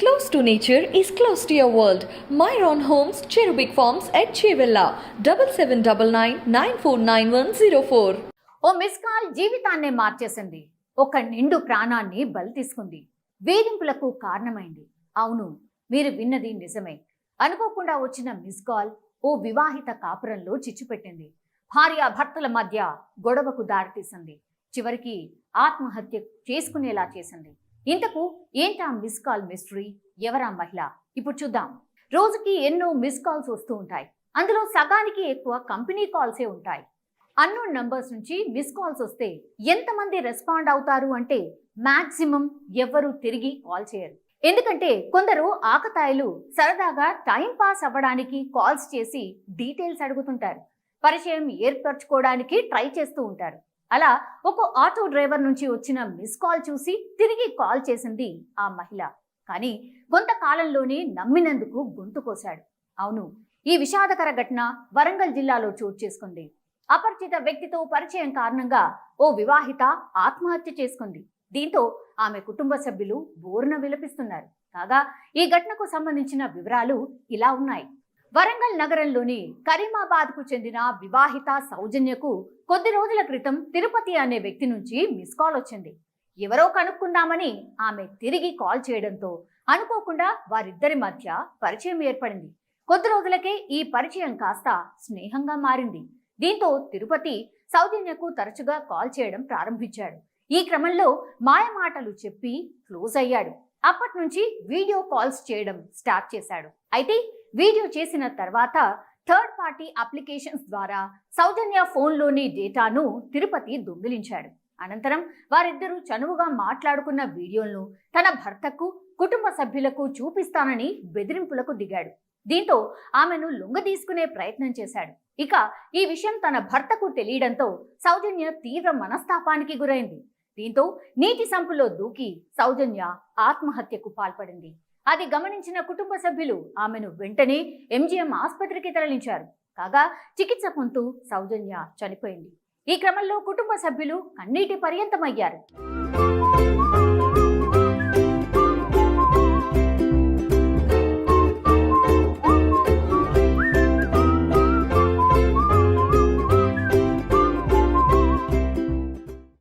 Close to nature is close to your world. Myron Homes, Cherubic Farms at Chevilla, 7799949104. ఓ miss call జీవితాన్నే మార్చేసింది. ఒక నిండు ప్రాణాన్ని బలి తీసుకుంది. వేధింపులకు కారణమైంది. అవును, మీరు విన్నది నిజమే. అనుకోకుండా వచ్చిన మిస్ కాల్ ఓ వివాహిత కాపురంలో చిచ్చుపెట్టింది. భార్యాభర్తల మధ్య గొడవకు దారితీసింది. చివరికి ఆత్మహత్య చేసుకునేలా చేసింది. ఇంతకు ఏంటా మిస్ కాల్ మిస్టరీ? ఎవరా మహిళ? ఇప్పుడు చూద్దాం. రోజుకి ఎన్నో మిస్ కాల్స్ వస్తూ ఉంటాయి. అందులో సగానికి ఎక్కువ కంపెనీ కాల్సే ఉంటాయి. అన్నోన్ నంబర్స్ నుంచి మిస్ కాల్స్ వస్తే ఎంతమంది రెస్పాండ్ అవుతారు అంటే మాక్సిమం ఎవ్వరూ తిరిగి కాల్ చేయరు. ఎందుకంటే కొందరు ఆకతాయిలు సరదాగా టైం పాస్ అవ్వడానికి కాల్స్ చేసి డీటెయిల్స్ అడుగుతుంటారు. పరిచయం ఏర్పరచుకోవడానికి ట్రై చేస్తూ ఉంటారు. అలా ఒక ఆటో డ్రైవర్ నుంచి వచ్చిన మిస్ కాల్ చూసి తిరిగి కాల్ చేసింది ఆ మహిళ. కానీ కొంతకాలంలోనే నమ్మినందుకు గొంతు కోశాడు. అవును, ఈ విషాదకర ఘటన వరంగల్ జిల్లాలో చోటు చేసుకుంది. అపరిచిత వ్యక్తితో పరిచయం కారణంగా ఓ వివాహిత ఆత్మహత్య చేసుకుంది. దీంతో ఆమె కుటుంబ సభ్యులు బోరున విలపిస్తున్నారు. కాగా ఈ ఘటనకు సంబంధించిన వివరాలు ఇలా ఉన్నాయి. వరంగల్ నగరంలోని కరీమాబాద్కు చెందిన వివాహిత సౌజన్యకు కొద్ది రోజుల క్రితం తిరుపతి అనే వ్యక్తి నుంచి మిస్ కాల్ వచ్చింది. ఎవరో కనుక్కుందామని ఆమె తిరిగి కాల్ చేయడంతో అనుకోకుండా వారిద్దరి మధ్య పరిచయం ఏర్పడింది. కొద్ది రోజులకే ఈ పరిచయం కాస్త స్నేహంగా మారింది. దీంతో తిరుపతి సౌజన్యకు తరచుగా కాల్ చేయడం ప్రారంభించాడు. ఈ క్రమంలో మాయమాటలు చెప్పి క్లోజ్ అయ్యాడు. అప్పటి నుంచి వీడియో కాల్స్ చేయడం స్టార్ట్ చేశాడు. అయితే వీడియో చేసిన తర్వాత థర్డ్ పార్టీ అప్లికేషన్స్ ద్వారా సౌజన్య ఫోన్లోని డేటాను తిరుపతి దొంగిలించాడు. అనంతరం వారిద్దరూ చనువుగా మాట్లాడుకున్న వీడియోలను తన భర్తకు, కుటుంబ సభ్యులకు చూపిస్తానని బెదిరింపులకు దిగాడు. దీంతో ఆమెను లొంగదీసుకునే ప్రయత్నం చేశాడు. ఇక ఈ విషయం తన భర్తకు తెలియడంతో సౌజన్య తీవ్ర మనస్తాపానికి గురైంది. దీంతో నీటి సంపులో దూకి సౌజన్య ఆత్మహత్యకు పాల్పడింది. అది గమనించిన కుటుంబ సభ్యులు ఆమెను వెంటనే ఎంజీఎం ఆసుపత్రికి తరలించారు. కాగా చికిత్స పొందుతూ సౌజన్య చనిపోయింది. ఈ క్రమంలో కుటుంబ సభ్యులు కన్నీటి పర్యంతమయ్యారు.